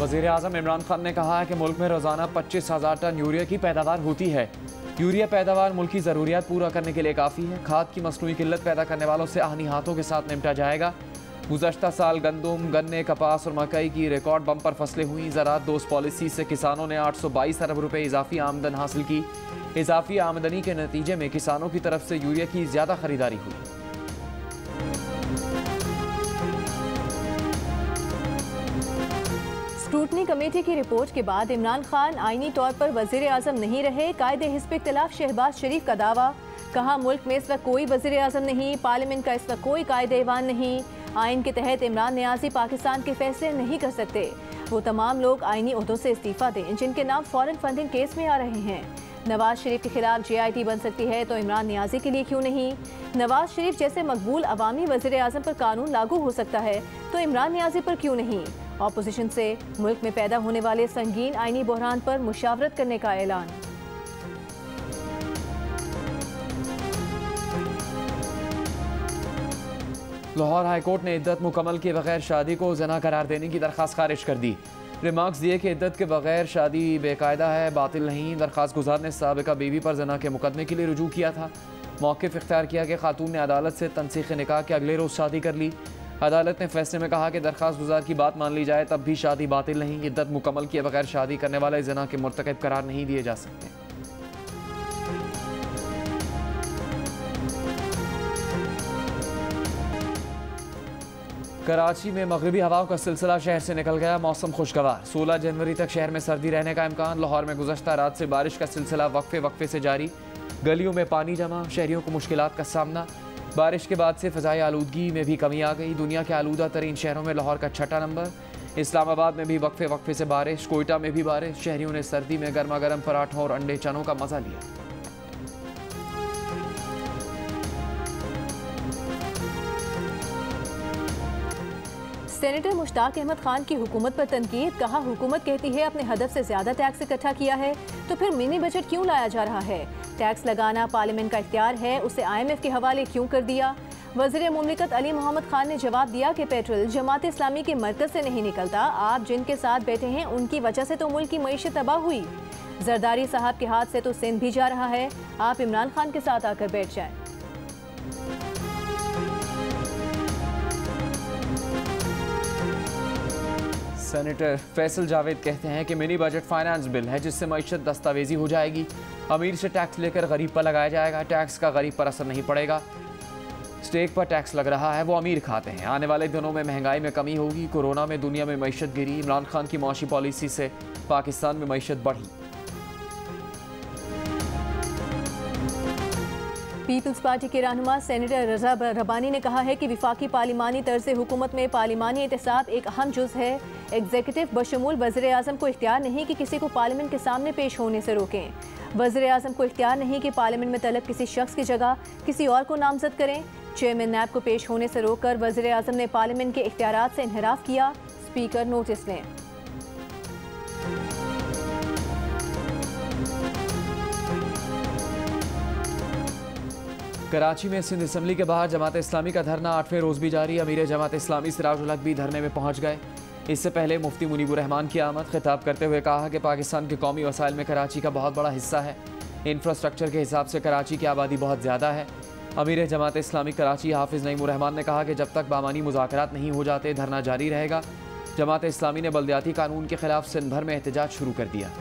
वज़ीर आज़म इमरान खान ने कहा है कि मुल्क में रोज़ाना 25,000 टन यूरिया की पैदावार होती है। यूरिया पैदावार मुल्क की ज़रूरियात पूरा करने के लिए काफ़ी है। खाद की मसनूई किल्लत पैदा करने वालों से आहनी हाथों के साथ निपटा जाएगा। गुज़श्ता साल गंदम, गन्ने, कपास और मकई की रिकॉर्ड बम्पर फसलें हुई। ज़राअत दोस्त पॉलिसी से किसानों ने 822 अरब रुपये इजाफी आमदन हासिल की। इजाफी आमदनी के नतीजे में किसानों की तरफ से यूरिया की ज़्यादा खरीदारी हुई। स्क्रूटनी कमेटी की रिपोर्ट के बाद इमरान खान आईनी तौर पर वज़ीर आज़म नहीं रहे। कायदे हिज़्ब इख्तिलाफ शहबाज शरीफ का दावा। कहा मुल्क में इस वक्त कोई वज़ीर आज़म नहीं, पार्लियामेंट का इस वक्त कोई कायदे ईवान नहीं। आइन के तहत इमरान नियाज़ी पाकिस्तान के फैसले नहीं कर सकते। वो तमाम लोग आइनी ओहदों से इस्तीफ़ा दें जिनके नाम फॉरेन फंडिंग केस में आ रहे हैं। नवाज शरीफ के खिलाफ JIT बन सकती है तो इमरान नियाज़ी के लिए क्यों नहीं? नवाज शरीफ जैसे मकबूल अवामी वज़ीर आज़म पर कानून लागू हो सकता है तो इमरान नियाज़ी पर क्यों नहीं? ऑपोजिशन से मुल्क में पैदा होने वाले संगीन आइनी बहरान पर मुशावरत करने का ऐलान। लाहौर हाईकोर्ट ने इद्दत मुकम्मल के बगैर शादी को ज़ना करार देने की दरख्वास्त खारिज कर दी। रिमार्क्स दिए कि इद्दत के बगैर शादी बेकायदा है, बातिल नहीं। दरख्वास्त गुजार ने साबिका बीवी पर ज़ना के मुकदमे के लिए रुजू किया था। मौक़िफ़ इख्तियार किया कि खातून ने अदालत से तनसीख निकाह के अगले रोज़ शादी कर ली। अदालत ने फैसले में कहा कि दरख्वास्त गुजार की बात मान ली जाए तब भी शादी बातिल नहीं। इद्दत मुकम्मल किए बगैर शादी करने वाले ज़ना के मुर्तकब करार नहीं दिए जा सकते। कराची में मगरबी हवाओं का सिलसिला शहर से निकल गया। मौसम खुशगवार। 16 जनवरी तक शहर में सर्दी रहने का इम्कान। लाहौर में गुज़श्ता रात से बारिश का सिलसिला वक्फे वक्फे से जारी। गलियों में पानी जमा, शहरियों को मुश्किलात का सामना। बारिश के बाद से फ़ज़ाई आलूदगी में भी कमी आ गई। दुनिया के आलूदा तरीन शहरों में लाहौर का 6ठा नंबर। इस्लामाबाद में भी वक्फे वक्फे से बारिश। कोयटा में भी बारिश। शहरियों ने सर्दी में गर्मा गर्म पराठों और अंडे चनों का मज़ा लिया। सेनेटर मुश्ताक अहमद खान की हुकूमत पर तनकीद। कहा हुकूमत कहती है अपने हदफ से ज़्यादा टैक्स इकट्ठा किया है तो फिर मिनी बजट क्यों लाया जा रहा है? टैक्स लगाना पार्लियामेंट का इख्तियार है, उसे IMF के हवाले क्यों कर दिया? वज़ीर मुमलिकत अली मोहम्मद खान ने जवाब दिया कि पेट्रोल जमात इस्लामी के मरकज़ से नहीं निकलता। आप जिनके साथ बैठे हैं उनकी वजह से तो मुल्क की मईशत तबाह हुई। जरदारी साहब के हाथ से तो सिंध भी जा रहा है। आप इमरान खान के साथ आकर बैठ जाएं। सेनेटर फैसल जावेद कहते हैं कि मिनी बजट फाइनेंस बिल है जिससे मईशत दस्तावेजी हो जाएगी। अमीर से टैक्स लेकर गरीब पर लगाया जाएगा। टैक्स का गरीब पर असर नहीं पड़ेगा। स्टेक पर टैक्स लग रहा है वो अमीर खाते हैं। आने वाले दिनों में महंगाई में कमी होगी। कोरोना में दुनिया में मईशत गिरी। इमरान खान की मुआशी पॉलिसी से पाकिस्तान में मईशत बढ़ी। पीपल्स पार्टी के रहनुमा सेनेटर रजा रबानी ने कहा है कि विफाकी पार्लिमानी तर्ज हुकूमत में पार्लिमानी एहतसाब एक अहम जुज़ है। एग्जीक्यूटिव बशमूल वज़ीर आज़म को इख्तियार नहीं कि किसी को पार्लियामेंट के सामने पेश होने से रोकें। वज़ीर आज़म को इख्तियार नहीं कि पार्लियामेंट में तलब किसी शख्स की जगह किसी और को नामजद करें। चेयरमैन नैब को पेश होने से रोककर वज़ीर आज़म ने पार्लियामेंट के इख्तियारात से इन्हिराफ किया। स्पीकर नोटिस लें। कराची में सिंध असम्बली के बाहर जमात इस्लामी का धरना 8वें रोज़ भी जारी। अमीर जमात इस्लामी सिराजुल हक भी धरने में पहुंच गए। इससे पहले मुफ्ती मुनीबुर रहमान की आमद। खिताब करते हुए कहा कि पाकिस्तान के कौमी वसाइल में कराची का बहुत बड़ा हिस्सा है। इंफ्रास्ट्रक्चर के हिसाब से कराची की आबादी बहुत ज़्यादा है। अमीर जमात इस्लामी कराची हाफिज़ नईमुर रहमान ने कहा कि जब तक बामानी मुज़ाकरात नहीं हो जाते धरना जारी रहेगा। जमात इस्लामी ने बल्दियाती कानून के खिलाफ सिंध भर में एहतजाज शुरू कर दिया।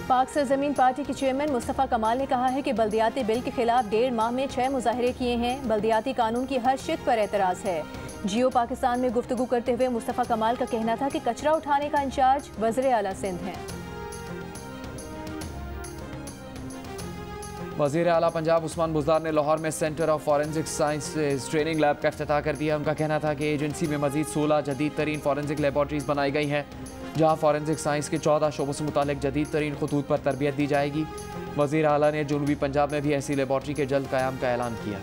पाक सरजमीन पार्टी के चेयरमैन मुस्तफ़ा कमाल ने कहा है कि बल्दियाती बिल के खिलाफ 1.5 माह में 6 मुजाहरे किए हैं। बल्दियाती कानून की हर शिक पर एतराज़ है। जियो पाकिस्तान में गुफ्तगू करते हुए मुस्तफ़ा कमाल का कहना था कि कचरा उठाने का इंचार्ज वज़ीर आला सिंध हैं। वज़ीर आला पंजाब उस्मान बुज़दार ने लाहौर में centre of forensic science training lab का इफ्तिताह कर दिया। उनका कहना था कि एजेंसी में मजीद 16 जदीद तरीन फॉरेंसिक लेबॉर्ट्रीज बनाई गई हैं जहाँ फॉरेंसिक साइंस के 14 शोबों से मुतालिक जदीद तरीन खतूत पर तरबियत दी जाएगी। वज़ीर आला ने जनूबी पंजाब में भी ऐसी लेबॉर्ट्री के जल्द क़याम का ऐलान किया।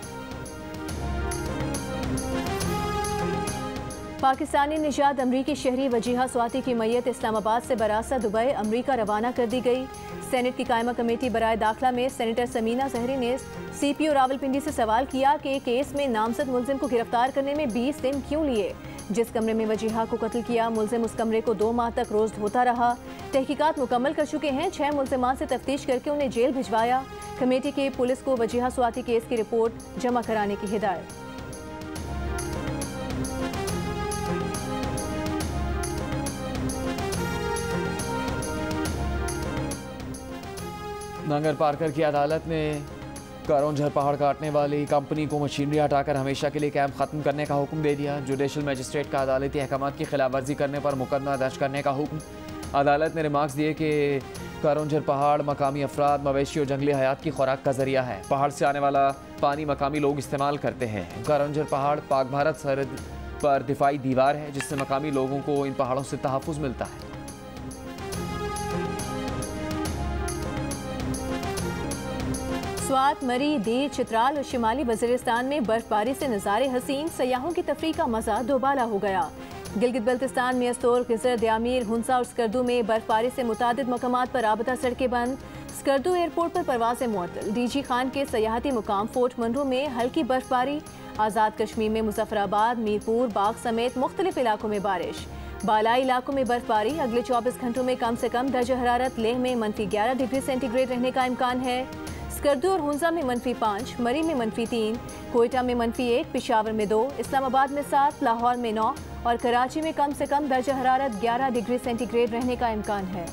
पाकिस्तानी निजात अमरीकी शहरी वजीहा स्वाति की मैयत इस्लामाबाद से बरासा दुबई अमरीका रवाना कर दी गई। सेनेट की कायमा कमेटी बराए दाखिला में सेनेटर समीना जहरी ने CPO रावलपिंडी से सवाल किया कि केस में नामजद मुलजिम को गिरफ्तार करने में 20 दिन क्यों लिए। जिस कमरे में वजीहा को कत्ल किया, मुलजिम उस कमरे को 2 माह तक रोज धोता रहा। तहकीकात मुकम्मल कर चुके हैं। 6 मुलजिमान से तफ्तीश करके उन्हें जेल भिजवाया। कमेटी की पुलिस को वजीहा स्वाति केस की रिपोर्ट जमा कराने की हिदायत। नंगर पार्कर की अदालत ने करौंझर पहाड़ काटने वाली कंपनी को मशीनरी हटाकर हमेशा के लिए कैंप खत्म करने का हुक्म दे दिया। जुडिशल मजिस्ट्रेट का अदालती अहकाम की खिलाफवर्जी करने पर मुकदमा दर्ज करने का हुक्म। अदालत ने रिमार्क्स दिए कि करौंझर पहाड़ मकामी अफराद, मवेशी और जंगली हयात की खुराक का जरिया है। पहाड़ से आने वाला पानी मकामी लोग इस्तेमाल करते हैं। करौंझर पहाड़ पाक भारत सरहद पर दिफाई दीवार है जिससे मकामी लोगों को इन पहाड़ों से तहफ़्फ़ुज़ मिलता है। स्वात, मरी, दीर, चित्राल और शिमाली वज़ीरिस्तान में बर्फबारी से नज़ारे हसीन, सयाहों की तफरीह का मज़ा दोबाला हो गया। गिलगित बल्तिस्तान में अस्तोर, गिजर, दयामीर, हुंसा और स्कर्दू में बर्फबारी से मुतादिद मकामात पर राबता सड़कें बंद। स्कर्दू एयरपोर्ट पर परवाज़ें मुअत्तल। DG खान के सयाहती मुकाम फोर्ट मनरो में हल्की बर्फबारी। आज़ाद कश्मीर में मुजफ्फराबाद, मीरपुर, बाग समेत मुख्तलिफ इलाकों में बारिश। बालाई इलाकों में बर्फबारी। अगले 24 घंटों में कम से कम दर्जा हरारत लेह में -11 डिग्री सेंटीग्रेड रहने का इम्कान है। स्कर्दू और हुंजा में -5, मरी में -3, कोयटा में -1, पेशावर में 2, इस्लामाबाद में 7, लाहौर में 9 और कराची में कम से कम दर्जा हरारत 11 डिग्री सेंटीग्रेड रहने का इम्कान है।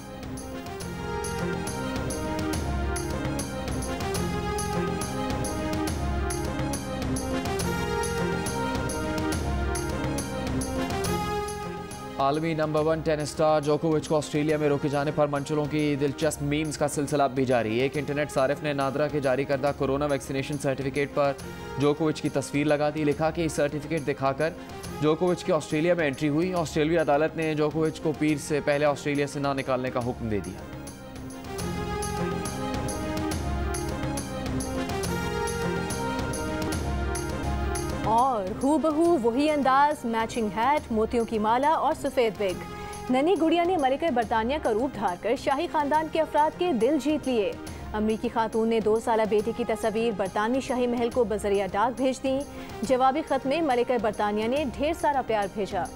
आलमी नंबर 1 टेनिस स्टार जोकोविच को ऑस्ट्रेलिया में रोके जाने पर मंचलों की दिलचस्प मीम्स का सिलसिला भी जारी। एक इंटरनेट सारिफ ने नादरा के जारी करदा कोरोना वैक्सीनेशन सर्टिफिकेट पर जोकोविच की तस्वीर लगा दी। लिखा कि इस सर्टिफिकेट दिखाकर जोकोविच की ऑस्ट्रेलिया में एंट्री हुई। ऑस्ट्रेलियाई अदालत ने जोकोविच को पीर से पहले ऑस्ट्रेलिया से ना निकालने का हुक्म दे दिया। और हूबहू वही अंदाज, मैचिंग हैट, मोतियों की माला और सफ़ेद विग। नन्ही गुड़िया ने मलिका बरतानिया का रूप धारकर शाही खानदान के अफराद के दिल जीत लिए। अमरीकी खातून ने 2 साला बेटी की तस्वीर बरतानवी शाही महल को बजरिया डाक भेज दी। जवाबी खत में मलिका बरतानिया ने ढेर सारा प्यार भेजा।